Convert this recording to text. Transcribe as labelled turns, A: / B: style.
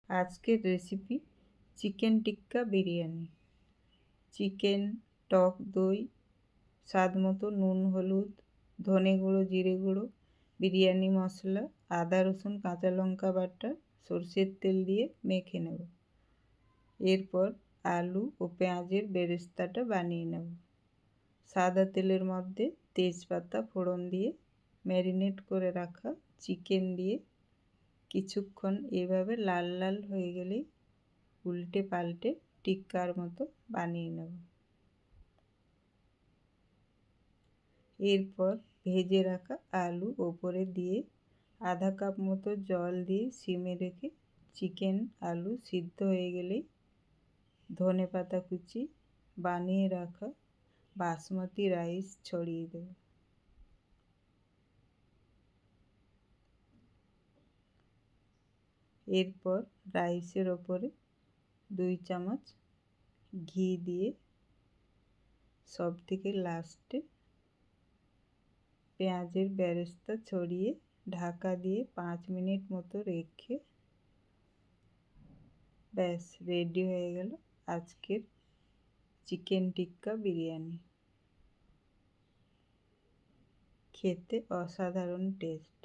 A: আজকের recipe chicken টিক্কা biryani. Chicken, টক দই, স্বাদ মতো নুন, হলুদ, ধনে গুঁড়ো, জিরে গুঁড়ো, বিরিয়ানি মশলা, আদা রসুন কাঁচা লঙ্কা বাটা, সরষের তেল দিয়ে মেখে নেব। এরপর আলু ও পেঁয়াজের বেরেস্তাটা বানিয়ে নেব। সাদা তেলের মধ্যে তেজপাতা ফোড়ন দিয়ে ম্যারিনেট করে রাখা চিকেন দিয়ে কিছুক্ষণ এভাবে লাল লাল হয়ে গেলেই উল্টে পাল্টে টিক্কার মতো বানিয়ে নেব। এরপর ভেজে রাখা আলু ওপরে দিয়ে আধা কাপ মতো জল দিয়ে সিমে রেখে চিকেন আলু সিদ্ধ হয়ে গেলেই ধনেপাতা কুচি, বানিয়ে রাখা বাসমতি রাইস ছড়িয়ে দেব। এরপর রাইসের ওপরে 2 চামচ ঘি দিয়ে সবথেকে লাস্টে পেঁয়াজের বেরেস্তা ছড়িয়ে ঢাকা দিয়ে 5 মিনিট মতো রেখে ব্যাস রেডি হয়ে গেল আজকের চিকেন টিক্কা বিরিয়ানি। খেতে অসাধারণ টেস্ট।